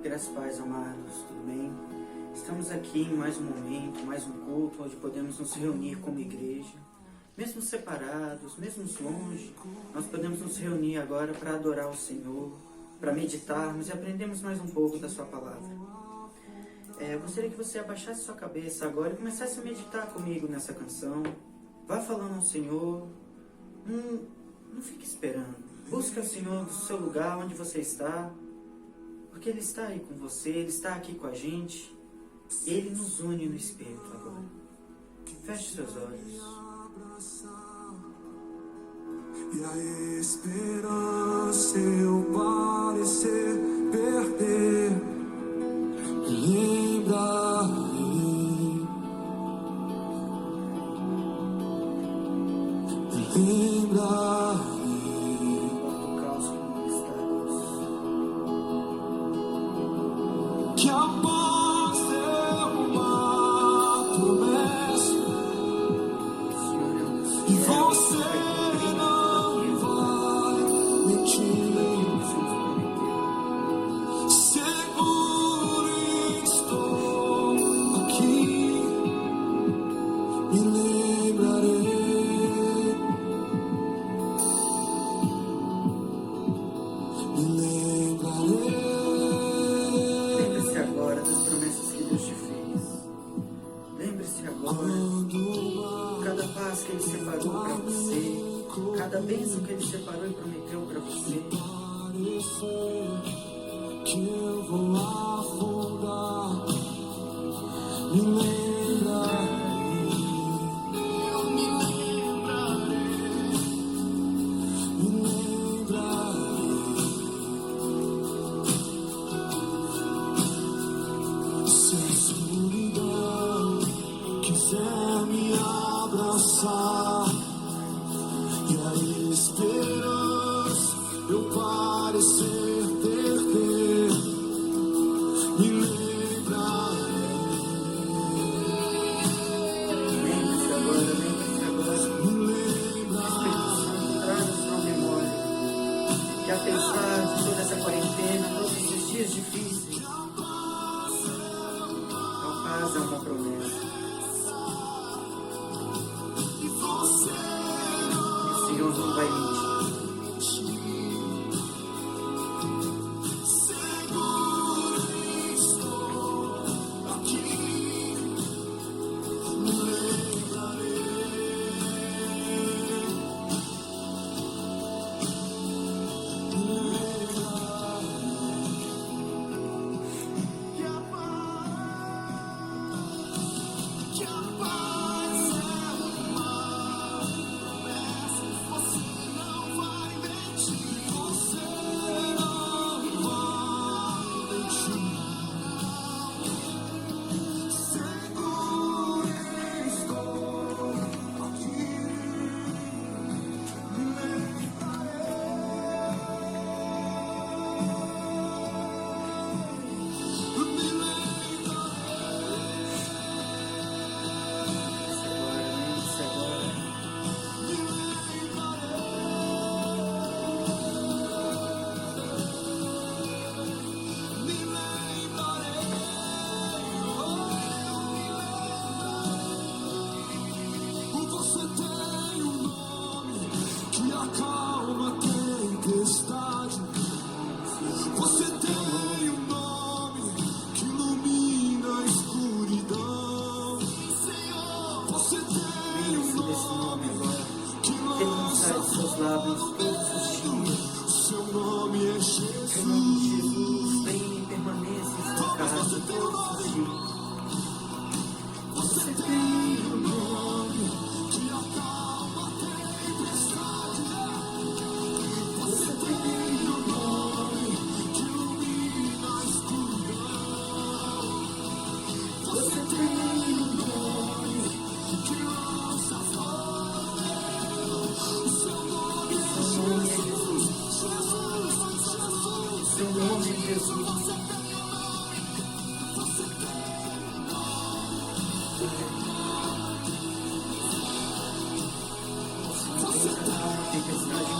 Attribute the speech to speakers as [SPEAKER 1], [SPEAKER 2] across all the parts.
[SPEAKER 1] Graças a Paz, amados, tudo bem? Estamos aqui em mais um momento, mais um culto, onde podemos nos reunir como igreja. Mesmo separados, mesmo longe, nós podemos nos reunir agora para adorar o Senhor, para meditarmos e aprendermos mais um pouco da Sua Palavra. Eu gostaria que você abaixasse sua cabeça agora e começasse a meditar comigo nessa canção. Vá falando ao Senhor, não fique esperando. Busque o Senhor do seu lugar, onde você está, porque Ele está aí com você, Ele está aqui com a gente. Ele nos une no Espírito agora. Feche seus olhos.
[SPEAKER 2] E a esperança eu parecer perder, lembrarei, lembrarei.
[SPEAKER 1] O caos como está, Deus.
[SPEAKER 2] Que a paz é uma promessa
[SPEAKER 1] Senhor, é um dos
[SPEAKER 2] e
[SPEAKER 1] fiéis,
[SPEAKER 2] você
[SPEAKER 1] vai
[SPEAKER 2] não
[SPEAKER 1] cumprir
[SPEAKER 2] vai mentir.
[SPEAKER 1] aquilo que você nos prometeu.
[SPEAKER 2] Seguro estou aqui, me lembrarei, me lembrarei.
[SPEAKER 1] Lembre-se agora das promessas que Deus te fez. Lembre-se agora de cada paz que Ele separou para você, cada bênção que Ele separou e prometeu para você.
[SPEAKER 2] Parecer que eu vou afundar, me lembrarei, eu me lembrarei, me lembrarei. Se a escuridão quiser me abraçar e a esperança eu parecer perder, me lembrarei,
[SPEAKER 1] Lembre-se agora, lembre-se agora.
[SPEAKER 2] me
[SPEAKER 1] O Espírito Santo traz a sua memória que apesar de toda essa quarentena, todos esses dias difíceis, a paz é uma promessa.
[SPEAKER 2] e você
[SPEAKER 1] O Senhor não vai mentir.
[SPEAKER 2] seguro estou aqui, me lembrarei, me lembrarei. Que a paz é uma promessa, você não vai mentir, você não vai mentir. Seguro estou aqui, me
[SPEAKER 1] Lembre-se agora, lembre-se agora.
[SPEAKER 2] Você tem um nome que acalma a tempestade. Você tem um nome que ilumina a escuridão. Senhor, você tem um
[SPEAKER 1] Lembre-se desse nome agora.
[SPEAKER 2] que
[SPEAKER 1] Pronunciar os seus lábios todos os dias.
[SPEAKER 2] seu nome é
[SPEAKER 1] Em nome de Jesus, vem e permaneça em sua casa todos os dias.
[SPEAKER 2] Você tem um nome que acalma a tempestade. Você tem um nome que ilumina a escuridão. Você tem um nome que lança fora. Seu nome é
[SPEAKER 1] Seu nome é Jesus.
[SPEAKER 2] Jesus.
[SPEAKER 1] Seu nome é Jesus. Tempestade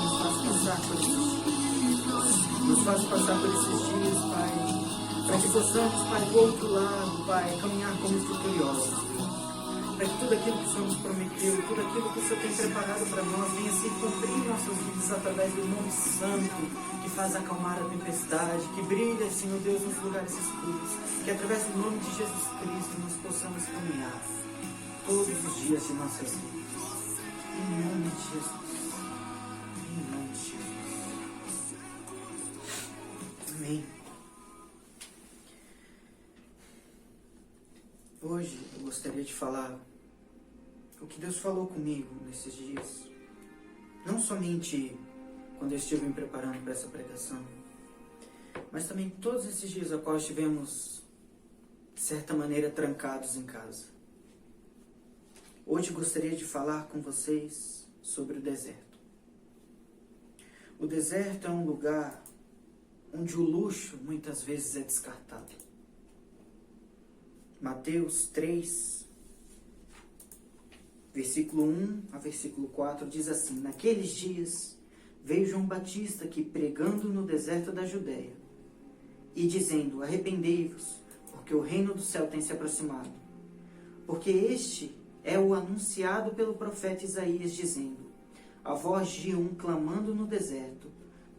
[SPEAKER 1] nos faz passar por esses dias, Pai. Para que possamos, Pai, do outro lado, Pai, caminhar como vitoriosos. Para que tudo aquilo que o Senhor nos prometeu, tudo aquilo que o Senhor tem preparado para nós, venha se cumprir em nossas vidas através do nome santo, que faz acalmar a tempestade, que brilha, Senhor Deus, nos lugares escuros. Que através do nome de Jesus Cristo nós possamos caminhar todos os dias de nossas vidas. Em nome de Jesus. Em nome de Jesus. Amém. Hoje eu gostaria de falar o que Deus falou comigo nesses dias. Não somente quando eu estive me preparando para essa pregação, mas também todos esses dias a qual estivemos, de certa maneira, trancados em casa. Hoje eu gostaria de falar com vocês sobre o deserto. O deserto é um lugar onde o luxo muitas vezes é descartado. Mateus 3, versículo 1 a versículo 4 diz assim: Naqueles dias veio João Batista que pregando no deserto da Judéia e dizendo: Arrependei-vos, porque o reino do céu tem se aproximado. Porque este é o anunciado pelo profeta Isaías, dizendo: A voz de um clamando no deserto,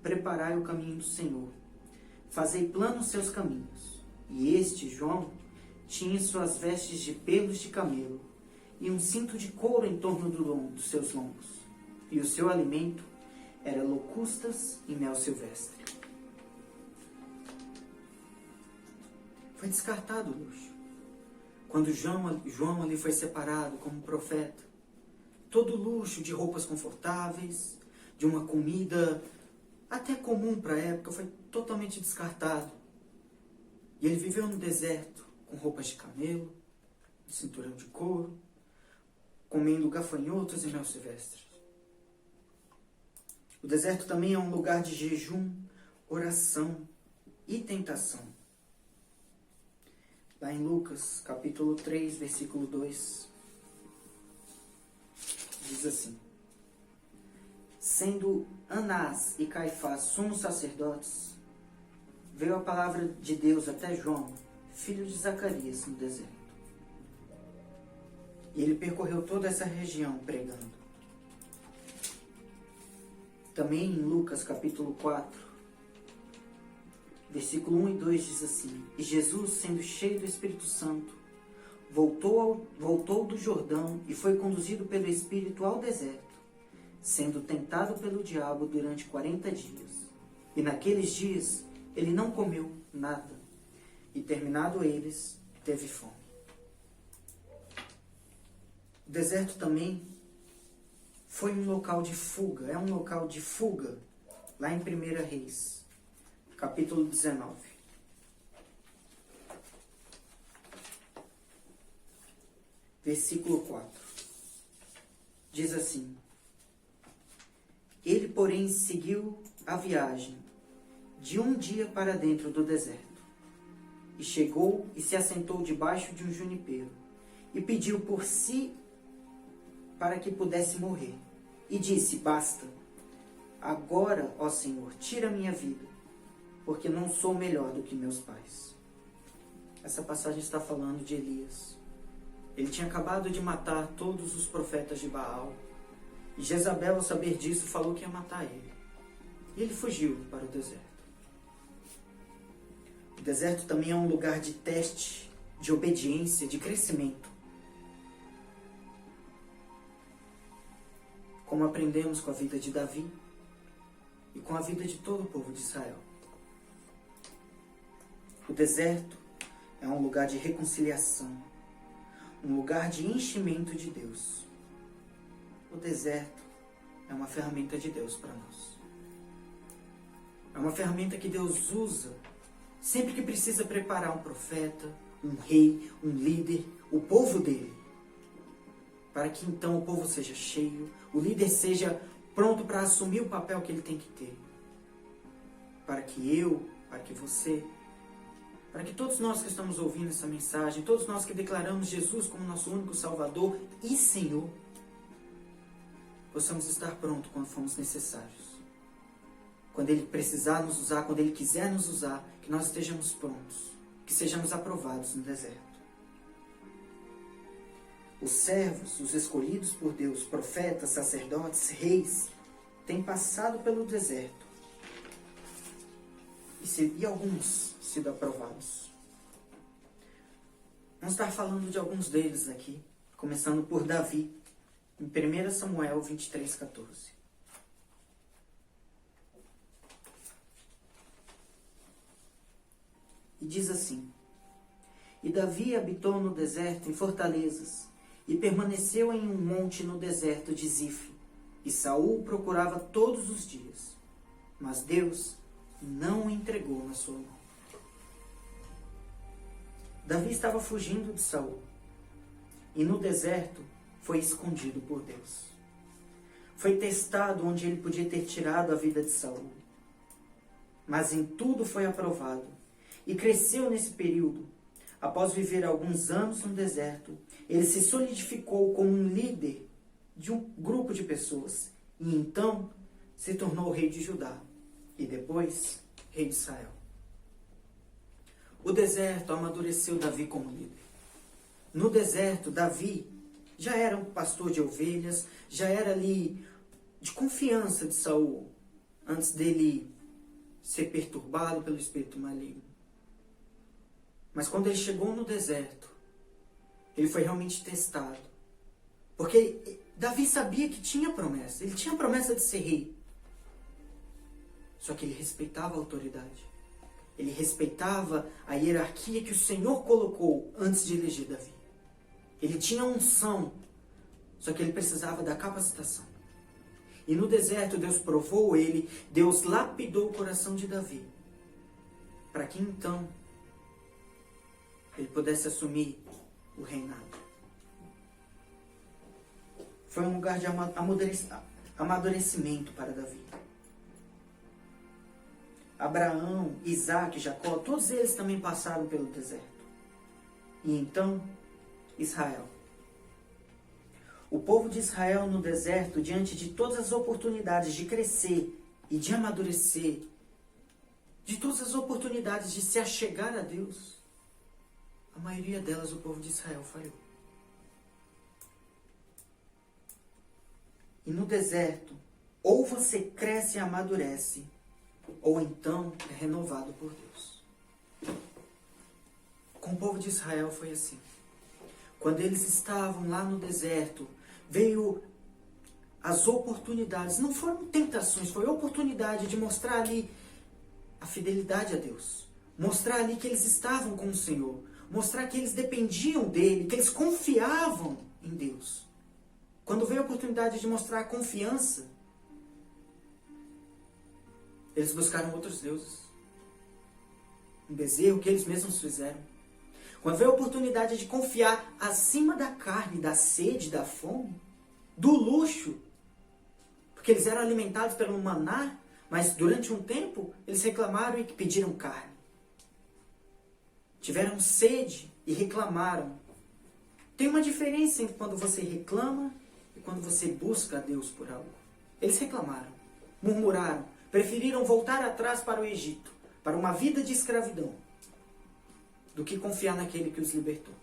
[SPEAKER 1] preparai o caminho do Senhor, fazei planos seus caminhos. E este, João, tinha suas vestes de pelos de camelo e um cinto de couro em torno dos seus lombos. E o seu alimento era locustas e mel silvestre. Foi descartado o luxo. Quando João ali foi separado como profeta, todo o luxo de roupas confortáveis, de uma comida até comum para a época, foi totalmente descartado. E ele viveu no deserto, com roupas de camelo, cinturão de couro, comendo gafanhotos e mel silvestre. O deserto também é um lugar de jejum, oração e tentação. Lá em Lucas, capítulo 3, versículo 2, diz assim: Sendo Anás e Caifás sumos sacerdotes, veio a palavra de Deus até João, filho de Zacarias, no deserto. E ele percorreu toda essa região pregando. Também em Lucas capítulo 4, versículo 1 e 2 diz assim: E Jesus, sendo cheio do Espírito Santo, voltou do Jordão e foi conduzido pelo Espírito ao deserto, sendo tentado pelo diabo durante 40 dias. E naqueles dias ele não comeu nada. E terminado eles, teve fome. O deserto também foi um local de fuga, é um local de fuga, lá em 1 Reis, capítulo 19. Versículo 4. Diz assim: Ele, porém, seguiu a viagem de um dia para dentro do deserto. E chegou e se assentou debaixo de um junipeiro, e pediu por si para que pudesse morrer. E disse: Basta, agora, ó Senhor, tira minha vida, porque não sou melhor do que meus pais. Essa passagem está falando de Elias. Ele tinha acabado de matar todos os profetas de Baal, e Jezabel, ao saber disso, falou que ia matar ele. E ele fugiu para o deserto. O deserto também é um lugar de teste, de obediência, de crescimento. Como aprendemos com a vida de Davi e com a vida de todo o povo de Israel. O deserto é um lugar de reconciliação, um lugar de enchimento de Deus. O deserto é uma ferramenta de Deus para nós. É uma ferramenta que Deus usa sempre que precisa preparar um profeta, um rei, um líder, o povo dele. Para que então o povo seja cheio, o líder seja pronto para assumir o papel que ele tem que ter. Para que eu, para que você, para que todos nós que estamos ouvindo essa mensagem, todos nós que declaramos Jesus como nosso único Salvador e Senhor, possamos estar prontos quando formos necessários. Quando Ele precisar nos usar, quando Ele quiser nos usar, que nós estejamos prontos. que sejamos aprovados no deserto. Os servos, os escolhidos por Deus, profetas, sacerdotes, reis, têm passado pelo deserto e alguns sido aprovados. Vamos estar falando de alguns deles aqui, começando por Davi, em 1 Samuel 23:14. E diz assim: E Davi habitou no deserto em fortalezas, e permaneceu em um monte no deserto de Zif. E Saul o procurava todos os dias, mas Deus não o entregou na sua mão. Davi estava fugindo de Saul, e no deserto foi escondido por Deus. Foi testado onde ele podia ter tirado a vida de Saul, mas em tudo foi aprovado, e cresceu nesse período. Após viver alguns anos no deserto, ele se solidificou como um líder de um grupo de pessoas, e então se tornou rei de Judá, e depois rei de Israel. O deserto amadureceu Davi como líder. No deserto, Davi já era um pastor de ovelhas, já era ali de confiança de Saul, antes dele ser perturbado pelo espírito maligno. Mas quando ele chegou no deserto, ele foi realmente testado. Porque Davi sabia que tinha promessa. Ele tinha promessa de ser rei. Só que ele respeitava a autoridade. Ele respeitava a hierarquia que o Senhor colocou antes de eleger Davi. Ele tinha unção. Só que ele precisava da capacitação. E no deserto Deus provou ele. Deus lapidou o coração de Davi. Para que então ele pudesse assumir o reinado. Foi um lugar de amadurecimento para Davi. Abraão, Isaac, Jacó, todos eles também passaram pelo deserto. E então, Israel. O povo de Israel no deserto, diante de todas as oportunidades de crescer e de amadurecer, de todas as oportunidades de se achegar a Deus, a maioria delas o povo de Israel falhou. E no deserto, ou você cresce e amadurece, ou então é renovado por Deus. Com o povo de Israel foi assim. Quando eles estavam lá no deserto, veio as oportunidades. Não foram tentações, foi oportunidade de mostrar ali a fidelidade a Deus. Mostrar ali que eles estavam com o Senhor. Mostrar que eles dependiam dele, que eles confiavam em Deus. Quando veio a oportunidade de mostrar a confiança, eles buscaram outros deuses. Um bezerro que eles mesmos fizeram. Quando veio a oportunidade de confiar acima da carne, da sede, da fome, do luxo, porque eles eram alimentados pelo maná, mas durante um tempo eles reclamaram e pediram carne. Tiveram sede e reclamaram. Tem uma diferença entre quando você reclama e quando você busca a Deus por algo. Eles reclamaram, murmuraram, preferiram voltar atrás para o Egito, para uma vida de escravidão, do que confiar naquele que os libertou.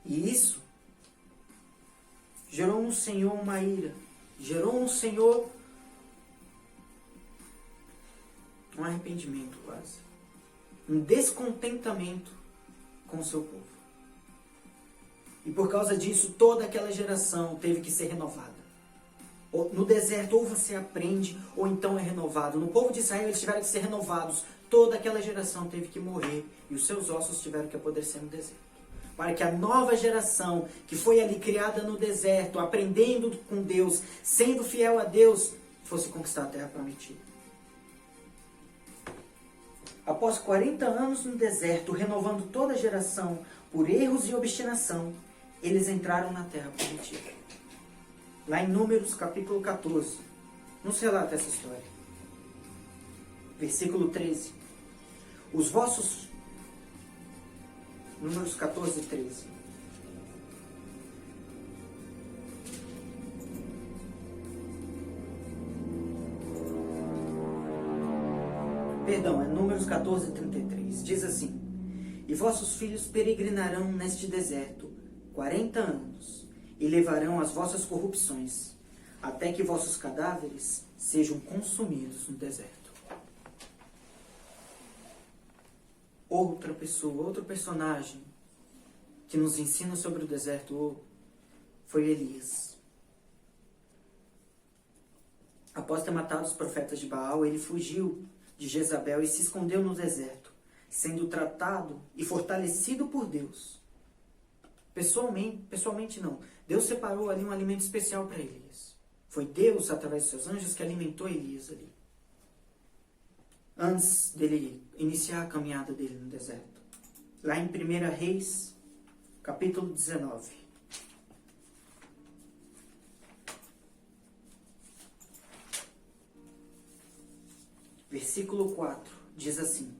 [SPEAKER 1] E isso gerou no Senhor uma ira, gerou no Senhor um arrependimento quase. Um descontentamento com o seu povo. E por causa disso, toda aquela geração teve que ser renovada. No deserto, ou você aprende, ou então é renovado. No povo de Israel, eles tiveram que ser renovados. Toda aquela geração teve que morrer, e os seus ossos tiveram que apodrecer no deserto. Para que a nova geração, que foi ali criada no deserto, aprendendo com Deus, sendo fiel a Deus, fosse conquistar a terra prometida. Após 40 anos no deserto, renovando toda a geração por erros e obstinação, eles entraram na terra prometida. Lá em Números capítulo 14, nos relata essa história. Versículo 13. Os vossos... Números 14, 13. Perdão, é Números 14, 33. Diz assim: E vossos filhos peregrinarão neste deserto 40 anos, e levarão as vossas corrupções, até que vossos cadáveres sejam consumidos no deserto. Outra pessoa, outro personagem que nos ensina sobre o deserto foi Elias. Após ter matado os profetas de Baal, ele fugiu de Jezabel e se escondeu no deserto, sendo tratado e fortalecido por Deus. Pessoalmente não. Deus separou ali um alimento especial para Elias. Foi Deus, através dos seus anjos, que alimentou Elias ali, antes dele iniciar a caminhada dele no deserto. Lá em 1 Reis, capítulo 19. Versículo 4, diz assim: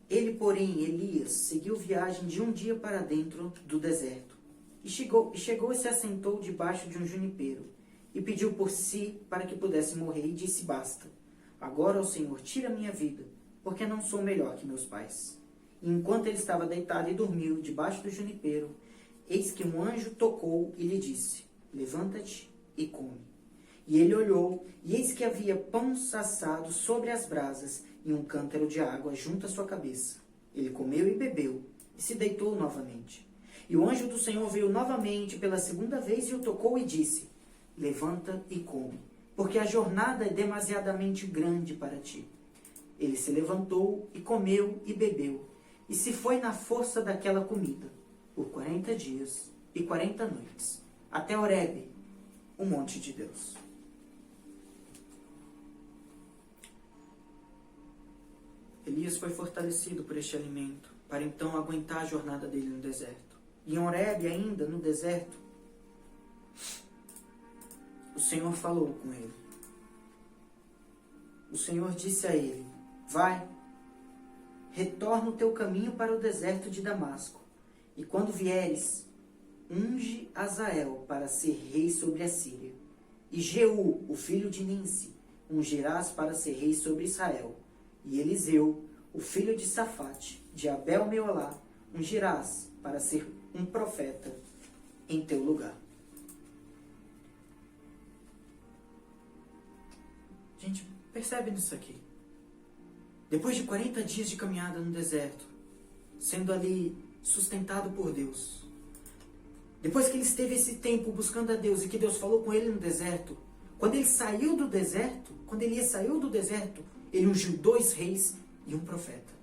[SPEAKER 1] Ele, porém, Elias, seguiu viagem de um dia para dentro do deserto, e chegou e se assentou debaixo de um junipeiro, e pediu por si para que pudesse morrer, e disse: Basta, agora, ó Senhor, tira minha vida, porque não sou melhor que meus pais. E enquanto ele estava deitado e dormiu debaixo do junipeiro, eis que um anjo tocou e lhe disse: Levanta-te e come. E ele olhou, e eis que havia pão assado sobre as brasas e um cântaro de água junto à sua cabeça. Ele comeu e bebeu, e se deitou novamente. E o anjo do Senhor veio novamente pela segunda vez e o tocou e disse: Levanta e come, porque a jornada é demasiadamente grande para ti. Ele se levantou e comeu e bebeu, e se foi na força daquela comida, por 40 dias e 40 noites, até Horebe, o monte de Deus. Elias foi fortalecido por este alimento, para então aguentar a jornada dele no deserto. E em Horebe, ainda no deserto, o Senhor falou com ele. O Senhor disse a ele: Vai, retorna o teu caminho para o deserto de Damasco, e quando vieres, unge Azael para ser rei sobre a Síria, e Jeú, o filho de Ninsi, ungirás para ser rei sobre Israel, e Eliseu, o filho de Safate, de Abel-Meolá, ungirás para ser um profeta em teu lugar. Gente, percebe nisso aqui? Depois de 40 dias de caminhada no deserto, sendo ali sustentado por Deus, depois que ele esteve esse tempo buscando a Deus e que Deus falou com ele no deserto, quando ele saiu do deserto, quando Elias saiu do deserto, ele ungiu 2 reis e um profeta.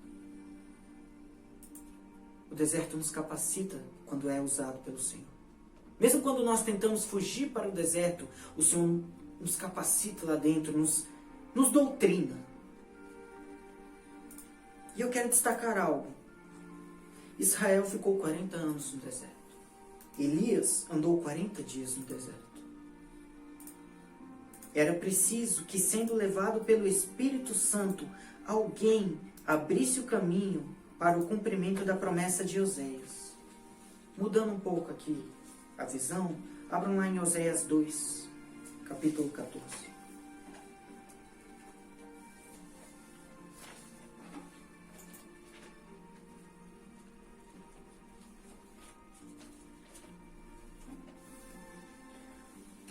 [SPEAKER 1] O deserto nos capacita quando é usado pelo Senhor. Mesmo quando nós tentamos fugir para o deserto, o Senhor nos capacita lá dentro, nos doutrina. E eu quero destacar algo. Israel ficou 40 anos no deserto. Elias andou 40 dias no deserto. Era preciso que, sendo levado pelo Espírito Santo, alguém abrisse o caminho para o cumprimento da promessa de Oséias. Mudando um pouco aqui a visão, abram lá em Oséias 2, capítulo 14.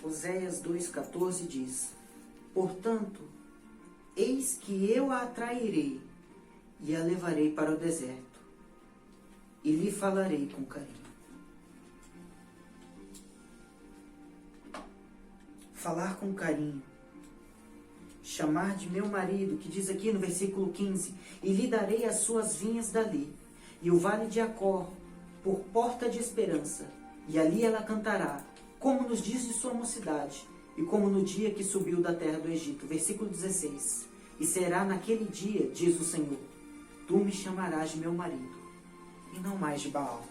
[SPEAKER 1] Oséias 2,14 diz: Portanto, eis que eu a atrairei e a levarei para o deserto, e lhe falarei com carinho. Falar com carinho. Chamar de meu marido, que diz aqui no versículo 15: E lhe darei as suas vinhas dali, e o vale de Acor por porta de esperança, e ali ela cantará, como nos dias de sua mocidade, e como no dia que subiu da terra do Egito. Versículo 16. E será naquele dia, diz o Senhor, tu me chamarás de meu marido, e não mais de Baal.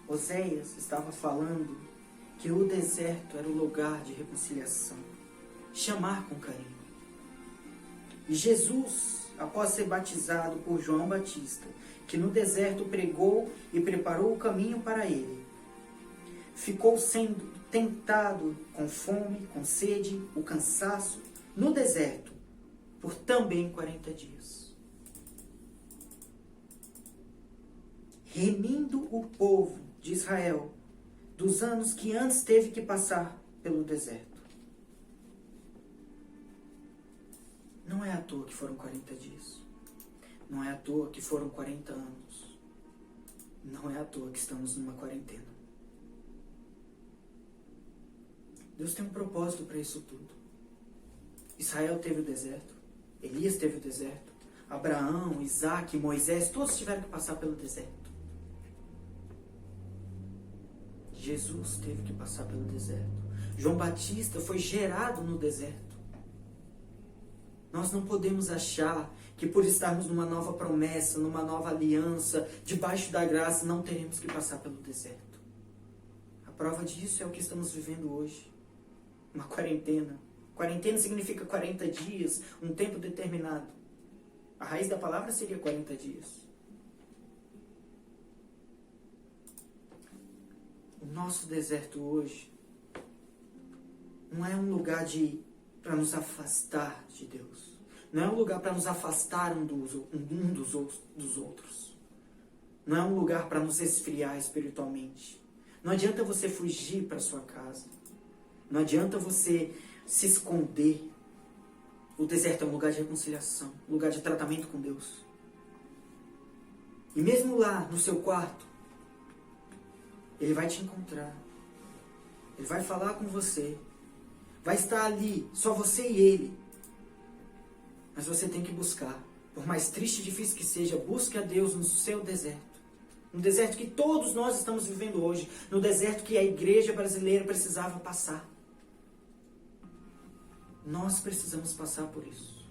[SPEAKER 1] Oséias estava falando que o deserto era o lugar de reconciliação, chamar com carinho. E Jesus, após ser batizado por João Batista, que no deserto pregou e preparou o caminho para ele, ficou tentado com fome, com sede, o cansaço, no deserto, por também 40 dias. Remindo o povo de Israel dos anos que antes teve que passar pelo deserto. Não é à toa que foram 40 dias. Não é à toa que foram 40 anos. Não é à toa que estamos numa quarentena. Deus tem um propósito para isso tudo. Israel teve o deserto. Elias teve o deserto. Abraão, Isaac, Moisés, todos tiveram que passar pelo deserto. Jesus teve que passar pelo deserto. João Batista foi gerado no deserto. Nós não podemos achar que por estarmos numa nova promessa, numa nova aliança, debaixo da graça, não teremos que passar pelo deserto. A prova disso é o que estamos vivendo hoje. Uma quarentena. Quarentena significa 40 dias, um tempo determinado. A raiz da palavra seria 40 dias. O nosso deserto hoje não é um lugar para nos afastar de Deus. Não é um lugar para nos afastar um dos outros. Não é um lugar para nos esfriar espiritualmente. Não adianta você fugir para sua casa. Não adianta você se esconder. O deserto é um lugar de reconciliação, um lugar de tratamento com Deus. E mesmo lá, no seu quarto, Ele vai te encontrar. Ele vai falar com você. Vai estar ali, só você e Ele. Mas você tem que buscar. Por mais triste e difícil que seja, busque a Deus no seu deserto. No deserto que todos nós estamos vivendo hoje. No deserto que a igreja brasileira precisava passar. Nós precisamos passar por isso.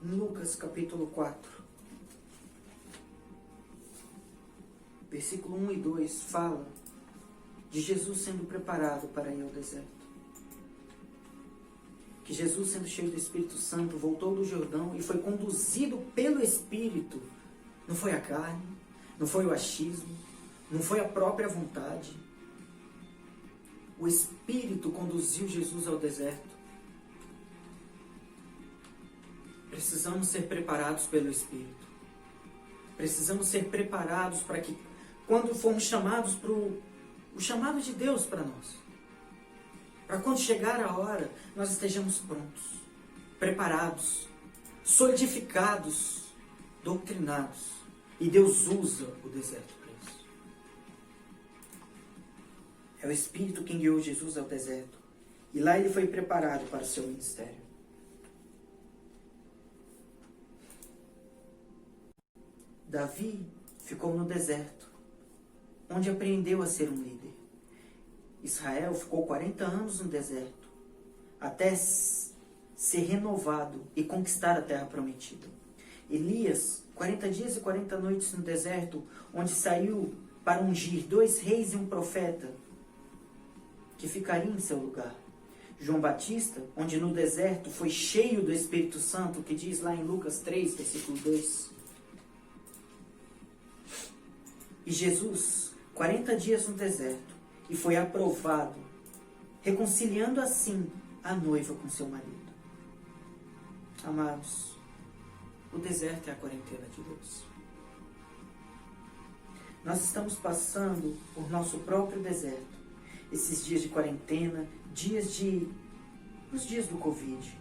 [SPEAKER 1] Em Lucas capítulo 4, versículo 1 e 2, fala de Jesus sendo preparado para ir ao deserto. Que Jesus, sendo cheio do Espírito Santo, voltou do Jordão e foi conduzido pelo Espírito. Não foi a carne, não foi o achismo, não foi a própria vontade. O Espírito conduziu Jesus ao deserto. Precisamos ser preparados pelo Espírito. Precisamos ser preparados para que, quando formos chamados para o chamado de Deus para nós, para quando chegar a hora, nós estejamos prontos, preparados, solidificados, doutrinados. E Deus usa o deserto para isso. É o Espírito quem guiou Jesus ao deserto. E lá ele foi preparado para o seu ministério. Davi ficou no deserto, onde aprendeu a ser um líder. Israel ficou 40 anos no deserto, até ser renovado e conquistar a terra prometida. Elias, 40 dias e 40 noites no deserto, onde saiu para ungir 2 reis e um profeta, que ficaria em seu lugar. João Batista, onde no deserto foi cheio do Espírito Santo, que diz lá em Lucas 3, versículo 2. E Jesus, 40 dias no deserto, e foi aprovado, reconciliando assim a noiva com seu marido. Amados, o deserto é a quarentena de Deus. Nós estamos passando por nosso próprio deserto. Esses dias de quarentena, os dias do Covid.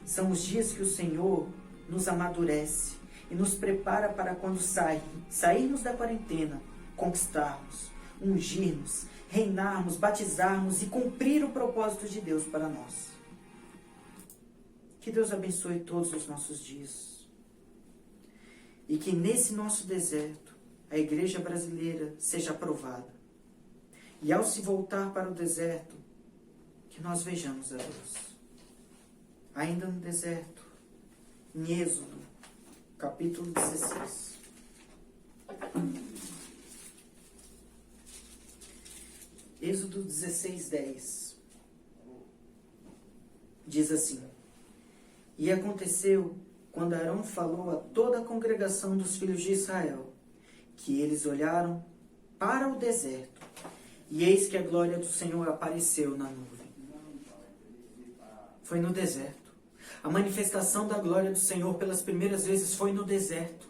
[SPEAKER 1] São os dias que o Senhor nos amadurece e nos prepara para quando sairmos da quarentena, conquistarmos, ungirmos, reinarmos, batizarmos e cumprir o propósito de Deus para nós. Que Deus abençoe todos os nossos dias. E que nesse nosso deserto, a igreja brasileira seja aprovada. E ao se voltar para o deserto, que nós vejamos a Deus. Ainda no deserto, em Êxodo, capítulo 16. Êxodo 16, 10. Diz assim: E aconteceu, quando Arão falou a toda a congregação dos filhos de Israel, que eles olharam para o deserto, e eis que a glória do Senhor apareceu na nuvem. Foi no deserto. A manifestação da glória do Senhor pelas primeiras vezes foi no deserto.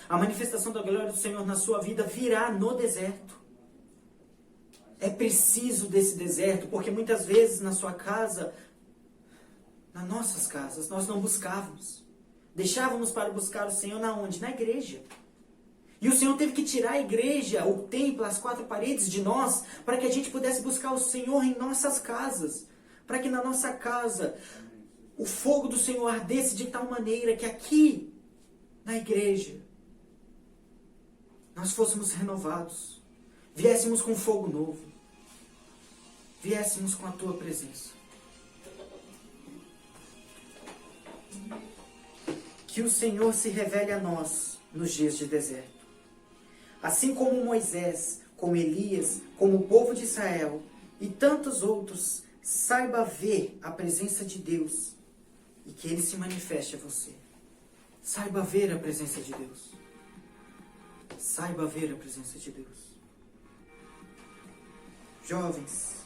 [SPEAKER 1] A manifestação da glória do Senhor na sua vida virá no deserto. É preciso desse deserto, porque muitas vezes na sua casa, nas nossas casas, nós não buscávamos. Deixávamos para buscar o Senhor na onde? Na igreja. E o Senhor teve que tirar a igreja, o templo, as quatro paredes de nós, para que a gente pudesse buscar o Senhor em nossas casas. Para que na nossa casa o fogo do Senhor ardesse de tal maneira que aqui, na igreja, nós fôssemos renovados. Viéssemos com fogo novo. Viéssemos com a tua presença. Que o Senhor se revele a nós nos dias de deserto. Assim como Moisés, como Elias, como o povo de Israel e tantos outros, saiba ver a presença de Deus e que Ele se manifeste a você. Saiba ver a presença de Deus. Saiba ver a presença de Deus. Jovens,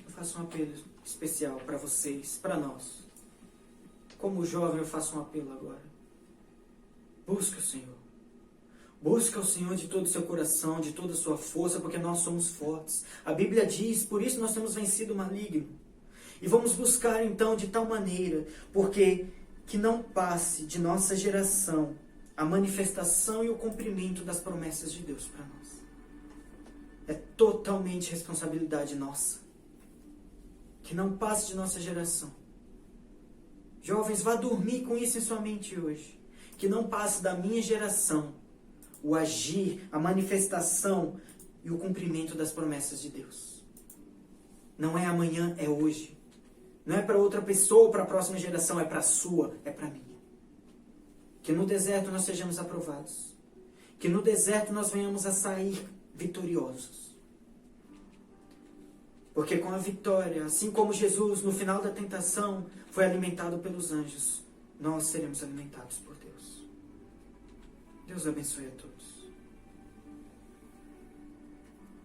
[SPEAKER 1] eu faço um apelo especial para vocês, para nós. Como jovem eu faço um apelo agora. Busque o Senhor. Busque o Senhor de todo o seu coração, de toda a sua força, porque nós somos fortes. A Bíblia diz, por isso nós temos vencido o maligno. E vamos buscar então de tal maneira, porque que não passe de nossa geração a manifestação e o cumprimento das promessas de Deus para nós. É totalmente responsabilidade nossa. Que não passe de nossa geração. Jovens, vá dormir com isso em sua mente hoje. Que não passe da minha geração o agir, a manifestação e o cumprimento das promessas de Deus. Não é amanhã, é hoje. Não é para outra pessoa ou para a próxima geração, é para a sua, é para a minha. Que no deserto nós sejamos aprovados. Que no deserto nós venhamos a sair vitoriosos. Porque com a vitória, assim como Jesus no final da tentação foi alimentado pelos anjos, nós seremos alimentados por Deus. Deus abençoe a todos.